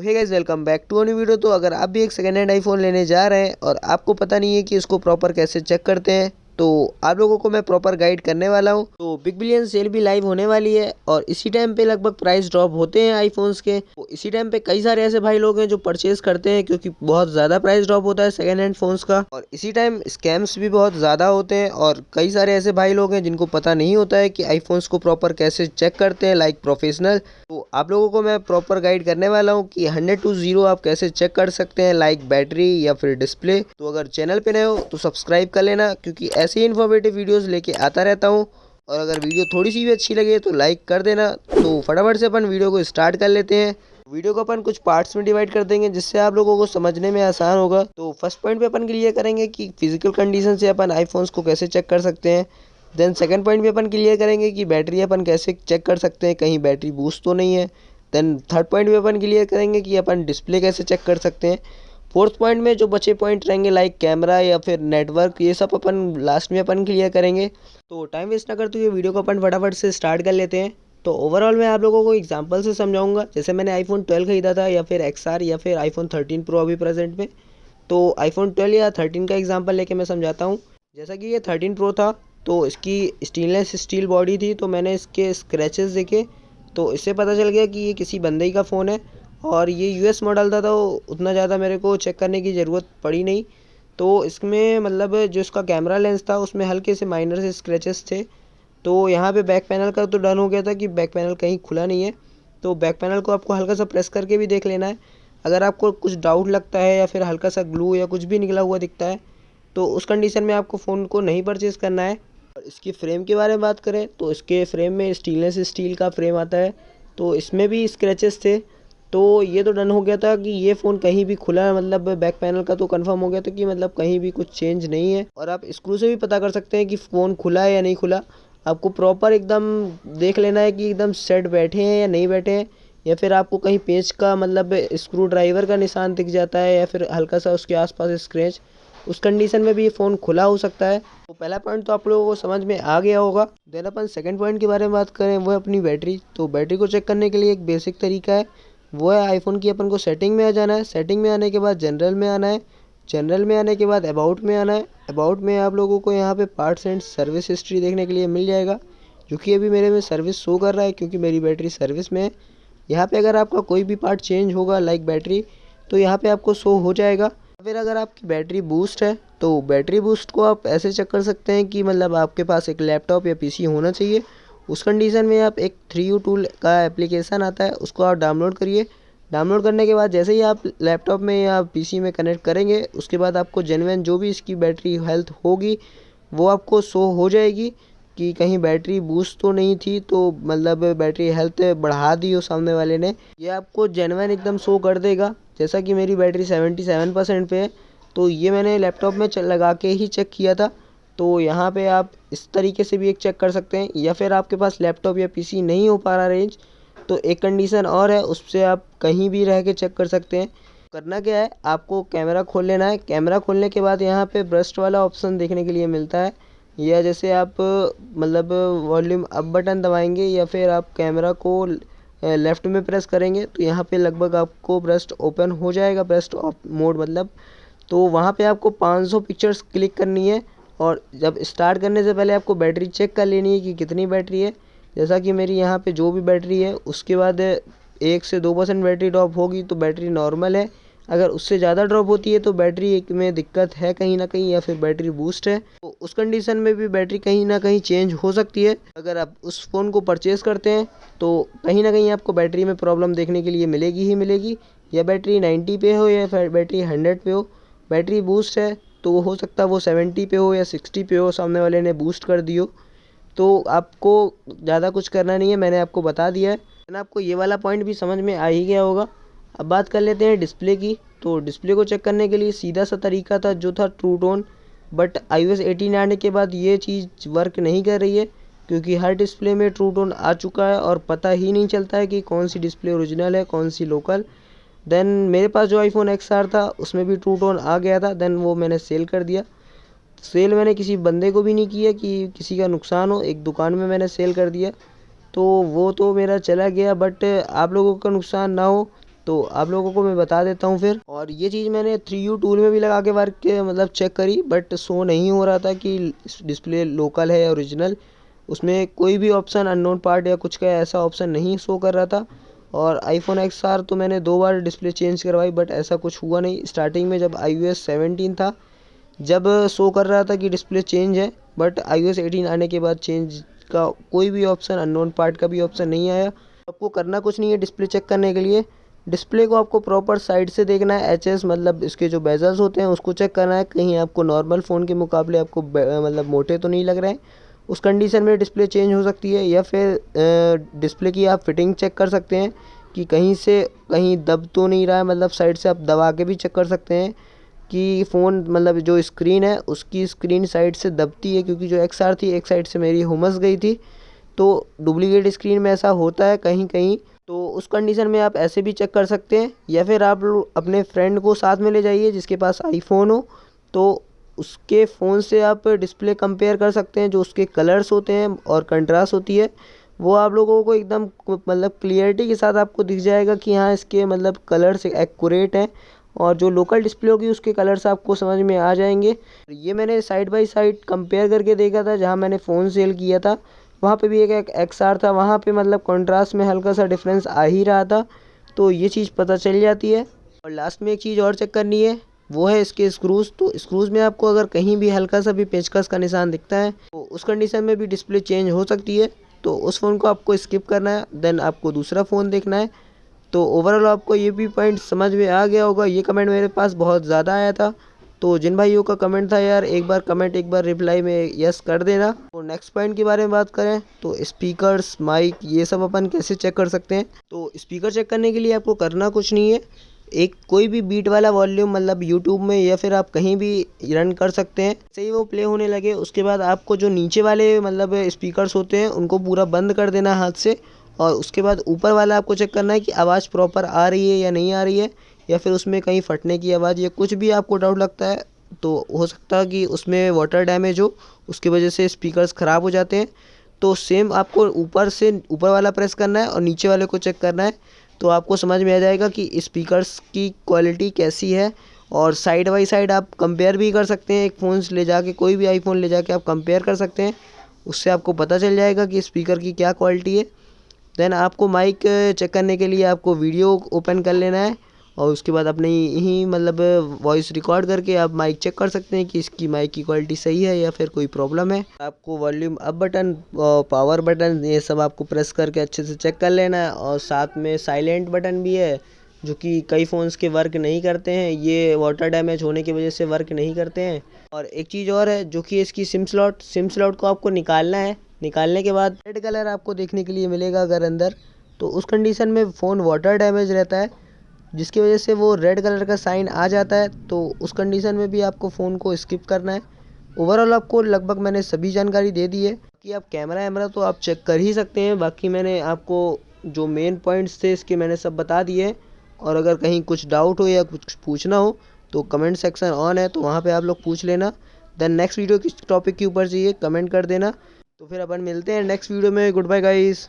Hey guys, welcome back to new video. तो अगर आप भी एक सेकेंड हैंड आईफोन लेने जा रहे हैं और आपको पता नहीं है कि इसको प्रॉपर कैसे चेक करते हैं, तो आप लोगों को मैं प्रॉपर गाइड करने वाला हूं। तो बिग बिलियन सेल भी लाइव होने वाली है और इसी टाइम पे लगभग प्राइस ड्रॉप होते हैं आईफोन्स के। तो इसी टाइम पे कई सारे ऐसे भाई लोग हैं जो परचेज करते हैं क्योंकि बहुत ज़्यादा प्राइस ड्रॉप होता है सेकेंड हैंड फोन्स का। और इसी टाइम स्कैम्स भी बहुत ज़्यादा होते हैं और कई सारे ऐसे भाई लोग हैं जिनको पता नहीं होता है कि आईफोन्स को प्रॉपर कैसे चेक करते हैं लाइक प्रोफेशनल। तो आप लोगों को मैं प्रॉपर गाइड करने वाला हूँ कि 100 to 0 आप कैसे चेक कर सकते हैं लाइक बैटरी या फिर डिस्प्ले। तो अगर चैनल पे नए हो तो सब्सक्राइब कर लेना क्योंकि ऐसे ही इन्फॉर्मेटिव वीडियोस लेके आता रहता हूँ। और अगर वीडियो थोड़ी सी भी अच्छी लगे तो लाइक कर देना। तो फटाफट से अपन वीडियो को स्टार्ट कर लेते हैं। वीडियो को अपन कुछ पार्ट्स में डिवाइड कर देंगे जिससे आप लोगों को समझने में आसान होगा। तो फर्स्ट पॉइंट पे अपन क्लियर करेंगे कि फिजिकल कंडीशन से अपन आईफोन्स को कैसे चेक कर सकते हैं। देन सेकंड पॉइंट पे अपन क्लियर करेंगे कि बैटरी अपन कैसे चेक कर सकते हैं, कहीं बैटरी बूस्ट तो नहीं है। देन थर्ड पॉइंट पे अपन क्लियर करेंगे कि अपन डिस्प्ले कैसे चेक कर सकते हैं। फोर्थ पॉइंट में जो बचे पॉइंट रहेंगे लाइक कैमरा या फिर नेटवर्क, ये सब अपन लास्ट में अपन क्लियर करेंगे। तो टाइम वेस्ट ना करते हुए वीडियो को अपन फटाफट से स्टार्ट कर लेते हैं। तो ओवरऑल मैं आप लोगों को एग्जांपल से समझाऊंगा। जैसे मैंने आईफोन 12 खरीदा था या फिर XR या फिर आईफोन 13 प्रो अभी प्रेजेंट में। तो आईफोन 12 या 13 का एग्जांपल लेके मैं समझाता हूँ। जैसा कि ये 13 प्रो था तो इसकी स्टेनलेस स्टील बॉडी थी, तो मैंने इसके स्क्रैचेस देखे तो इससे पता चल गया कि ये किसी बंदे ही का फ़ोन है। और ये US मॉडल था तो उतना ज़्यादा मेरे को चेक करने की ज़रूरत पड़ी नहीं। तो इसमें मतलब जो इसका कैमरा लेंस था उसमें हल्के से माइनर से स्क्रैचेस थे। तो यहाँ पे बैक पैनल का तो डन हो गया था कि बैक पैनल कहीं खुला नहीं है। तो बैक पैनल को आपको हल्का सा प्रेस करके भी देख लेना है। अगर आपको कुछ डाउट लगता है या फिर हल्का सा ग्लू या कुछ भी निकला हुआ दिखता है तो उस कंडीशन में आपको फ़ोन को नहीं परचेज़ करना है। और इसकी फ्रेम के बारे में बात करें तो इसके फ्रेम में स्टेनलेस स्टील का फ्रेम आता है, तो इसमें भी स्क्रैचेस थे। तो ये तो डन हो गया था कि ये फ़ोन कहीं भी खुला, मतलब बैक पैनल का तो कंफर्म हो गया था कि मतलब कहीं भी कुछ चेंज नहीं है। और आप स्क्रू से भी पता कर सकते हैं कि फ़ोन खुला है या नहीं खुला। आपको प्रॉपर एकदम देख लेना है कि एकदम सेट बैठे हैं या नहीं बैठे हैं, या फिर आपको कहीं पेंच का मतलब स्क्रू ड्राइवर का निशान दिख जाता है या फिर हल्का सा उसके आसपास स्क्रैच, उस कंडीशन में भी ये फ़ोन खुला हो सकता है। तो पहला पॉइंट तो आप लोगों को समझ में आ गया होगा। देन अपन सेकंड पॉइंट के बारे में बात करें, वो है अपनी बैटरी। तो बैटरी को चेक करने के लिए एक बेसिक तरीका है, वो है आईफोन की अपन को सेटिंग में आ जाना है। सेटिंग में आने के बाद जनरल में आना है। जनरल में आने के बाद अबाउट में आना है। अबाउट में आप लोगों को यहाँ पे पार्ट्स एंड सर्विस हिस्ट्री देखने के लिए मिल जाएगा, जो कि अभी मेरे में सर्विस शो कर रहा है क्योंकि मेरी बैटरी सर्विस में है। यहाँ पे अगर आपका कोई भी पार्ट चेंज होगा लाइक बैटरी, तो यहाँ पे आपको शो हो जाएगा। फिर अगर आपकी बैटरी बूस्ट है तो बैटरी बूस्ट को आप ऐसे चेक कर सकते हैं कि मतलब आपके पास एक लैपटॉप या PC होना चाहिए। उस कंडीशन में आप एक 3U टूल का एप्लीकेशन आता है, उसको आप डाउनलोड करिए। डाउनलोड करने के बाद जैसे ही आप लैपटॉप में या PC में कनेक्ट करेंगे, उसके बाद आपको जेन्युइन जो भी इसकी बैटरी हेल्थ होगी वो आपको शो हो जाएगी कि कहीं बैटरी बूस्ट तो नहीं थी, तो मतलब बैटरी हेल्थ बढ़ा दी हो सामने वाले ने, ये आपको जेन्युइन एकदम शो कर देगा। जैसा कि मेरी बैटरी 77% पे है, तो ये मैंने लैपटॉप में लगा के ही चेक किया था। तो यहाँ पे आप इस तरीके से भी एक चेक कर सकते हैं, या फिर आपके पास लैपटॉप या PC नहीं हो पा रहा रेंज, तो एक कंडीशन और है, उससे आप कहीं भी रह के चेक कर सकते हैं। करना क्या है, आपको कैमरा खोल लेना है। कैमरा खोलने के बाद यहाँ पे ब्रस्ट वाला ऑप्शन देखने के लिए मिलता है, या जैसे आप मतलब वॉल्यूम अप बटन दबाएंगे या फिर आप कैमरा को लेफ़्ट में प्रेस करेंगे तो यहाँ पे लगभग आपको ब्रस्ट ओपन हो जाएगा, ब्रस्ट ऑफ मोड मतलब। तो वहाँ पे आपको 500 पिक्चर्स क्लिक करनी है और जब स्टार्ट करने से पहले आपको बैटरी चेक कर लेनी है कि कितनी बैटरी है। जैसा कि मेरी यहाँ पे जो भी बैटरी है उसके बाद 1 से 2% बैटरी ड्रॉप होगी तो बैटरी नॉर्मल है। अगर उससे ज़्यादा ड्रॉप होती है तो बैटरी एक में दिक्कत है कहीं ना कहीं, या फिर बैटरी बूस्ट है, तो उस कंडीशन में भी बैटरी कहीं ना कहीं चेंज हो सकती है। अगर आप उस फ़ोन को परचेज़ करते हैं तो कहीं ना कहीं आपको बैटरी में प्रॉब्लम देखने के लिए मिलेगी ही मिलेगी, या बैटरी 90 पे हो या फिर बैटरी 100 पे हो। बैटरी बूस्ट है तो हो सकता है वो 70 पे हो या 60 पे हो, सामने वाले ने बूस्ट कर दी हो। तो आपको ज़्यादा कुछ करना नहीं है, मैंने आपको बता दिया है ना। आपको ये वाला पॉइंट भी समझ में आ ही गया होगा। अब बात कर लेते हैं डिस्प्ले की। तो डिस्प्ले को चेक करने के लिए सीधा सा तरीका था जो था ट्रू टोन, बट iOS 18 आने के बाद ये चीज़ वर्क नहीं कर रही है क्योंकि हर डिस्प्ले में ट्रू टोन आ चुका है और पता ही नहीं चलता है कि कौन सी डिस्प्ले ओरिजिनल है कौन सी लोकल। देन मेरे पास जो आईफोन XR था उसमें भी ट्रू टोन आ गया था, देन वो मैंने सेल कर दिया। सेल मैंने किसी बंदे को भी नहीं किया कि किसी का नुकसान हो, एक दुकान में मैंने सेल कर दिया, तो वो तो मेरा चला गया। बट आप लोगों का नुकसान ना हो तो आप लोगों को मैं बता देता हूँ फिर। और ये चीज़ मैंने 3U टूल में भी लगा के वर्क के मतलब चेक करी, बट शो नहीं हो रहा था कि डिस्प्ले लोकल है या ओरिजिनल। उसमें कोई भी ऑप्शन अननोन पार्ट या कुछ का ऐसा ऑप्शन नहीं शो कर रहा था। और iPhone XR तो मैंने 2 बार डिस्प्ले चेंज करवाई, बट ऐसा कुछ हुआ नहीं। स्टार्टिंग में जब iOS 17 था, जब शो कर रहा था कि डिस्प्ले चेंज है, बट iOS 18 आने के बाद चेंज का कोई भी ऑप्शन, अननोन पार्ट का भी ऑप्शन नहीं आया। आपको करना कुछ नहीं है डिस्प्ले चेक करने के लिए। डिस्प्ले को आपको प्रॉपर साइड से देखना है, HS मतलब इसके जो बेजल्स होते हैं उसको चेक करना है, कहीं आपको नॉर्मल फ़ोन के मुकाबले आपको मतलब मोटे तो नहीं लग रहे हैं। उस कंडीशन में डिस्प्ले चेंज हो सकती है। या फिर डिस्प्ले की आप फिटिंग चेक कर सकते हैं कि कहीं से कहीं दब तो नहीं रहा है, मतलब साइड से आप दबा के भी चेक कर सकते हैं कि फ़ोन मतलब जो स्क्रीन है उसकी स्क्रीन साइड से दबती है, क्योंकि जो XR थी एक साइड से मेरी हुमस गई थी। तो डुप्लीकेट स्क्रीन में ऐसा होता है कहीं कहीं, तो उस कंडीशन में आप ऐसे भी चेक कर सकते हैं। या फिर आप अपने फ्रेंड को साथ में ले जाइए जिसके पास iPhone हो, तो उसके फ़ोन से आप डिस्प्ले कंपेयर कर सकते हैं। जो उसके कलर्स होते हैं और कंट्रास्ट होती है, वो आप लोगों को एकदम मतलब क्लियरिटी के साथ आपको दिख जाएगा कि हाँ इसके मतलब कलर्स एक्यूरेट हैं। और जो लोकल डिस्प्ले होगी उसके कलर्स आपको समझ में आ जाएंगे। ये मैंने साइड बाय साइड कंपेयर करके देखा था। जहाँ मैंने फ़ोन सेल किया था वहाँ पे भी एक XR था, वहाँ पे मतलब कंट्रास्ट में हल्का सा डिफरेंस आ ही रहा था। तो ये चीज़ पता चल जाती है। और लास्ट में एक चीज़ और चेक करनी है, वो है इसके स्क्रूज़। तो स्क्रूज़ में आपको अगर कहीं भी हल्का सा भी पेचकस का निशान दिखता है, तो उस कंडीशन में भी डिस्प्ले चेंज हो सकती है। तो उस फ़ोन को आपको स्किप करना है, देन आपको दूसरा फ़ोन देखना है। तो ओवरऑल आपको ये भी पॉइंट समझ में आ गया होगा। ये कमेंट मेरे पास बहुत ज़्यादा आया था, तो जिन भाइयों का कमेंट था यार, एक बार कमेंट एक बार रिप्लाई में यस कर देना। तो नेक्स्ट पॉइंट के बारे में बात करें तो स्पीकर्स, माइक, ये सब अपन कैसे चेक कर सकते हैं। तो स्पीकर चेक करने के लिए आपको करना कुछ नहीं है। एक कोई भी बीट वाला वॉल्यूम मतलब यूट्यूब में या फिर आप कहीं भी रन कर सकते हैं। जैसे ही वो प्ले होने लगे उसके बाद आपको जो नीचे वाले मतलब स्पीकर्स होते हैं उनको पूरा बंद कर देना हाथ से। और उसके बाद ऊपर वाला आपको चेक करना है कि आवाज़ प्रॉपर आ रही है या नहीं आ रही है, या फिर उसमें कहीं फटने की आवाज़ या कुछ भी आपको डाउट लगता है। तो हो सकता है कि उसमें वाटर डैमेज हो, उसकी वजह से स्पीकर्स ख़राब हो जाते हैं। तो सेम आपको ऊपर से ऊपर वाला प्रेस करना है और नीचे वाले को चेक करना है। तो आपको समझ में आ जाएगा कि स्पीकर्स की क्वालिटी कैसी है। और साइड बाई साइड आप कंपेयर भी कर सकते हैं। एक फ़ोन ले जाके, कोई भी iPhone ले जाके आप कंपेयर कर सकते हैं। उससे आपको पता चल जाएगा कि स्पीकर की क्या क्वालिटी है। देन आपको माइक चेक करने के लिए आपको वीडियो ओपन कर लेना है, और उसके बाद अपनी ही मतलब वॉइस रिकॉर्ड करके आप माइक चेक कर सकते हैं कि इसकी माइक की क्वालिटी सही है या फिर कोई प्रॉब्लम है। आपको volume up button, power button, ये सब आपको प्रेस करके अच्छे से चेक कर लेना है। और साथ में साइलेंट बटन भी है, जो कि कई फ़ोन्स के वर्क नहीं करते हैं। ये वाटर डैमेज होने की वजह से वर्क नहीं करते हैं। और एक चीज़ और है जो कि इसकी सिम स्लॉट को आपको निकालना है। निकालने के बाद रेड कलर आपको देखने के लिए मिलेगा अगर अंदर, तो उस कंडीशन में फ़ोन वाटर डैमेज रहता है, जिसकी वजह से वो रेड कलर का साइन आ जाता है। तो उस कंडीशन में भी आपको फ़ोन को स्किप करना है। ओवरऑल आपको लगभग मैंने सभी जानकारी दे दी है कि आप कैमरा वैमरा तो आप चेक कर ही सकते हैं। बाकी मैंने आपको जो मेन पॉइंट्स थे इसके मैंने सब बता दिए हैं। और अगर कहीं कुछ डाउट हो या कुछ पूछना हो तो कमेंट सेक्शन ऑन है, तो वहाँ पे आप लोग पूछ लेना। देन नेक्स्ट वीडियो किस टॉपिक के ऊपर चाहिए कमेंट कर देना। तो फिर अपन मिलते हैं नेक्स्ट वीडियो में। Goodbye guys.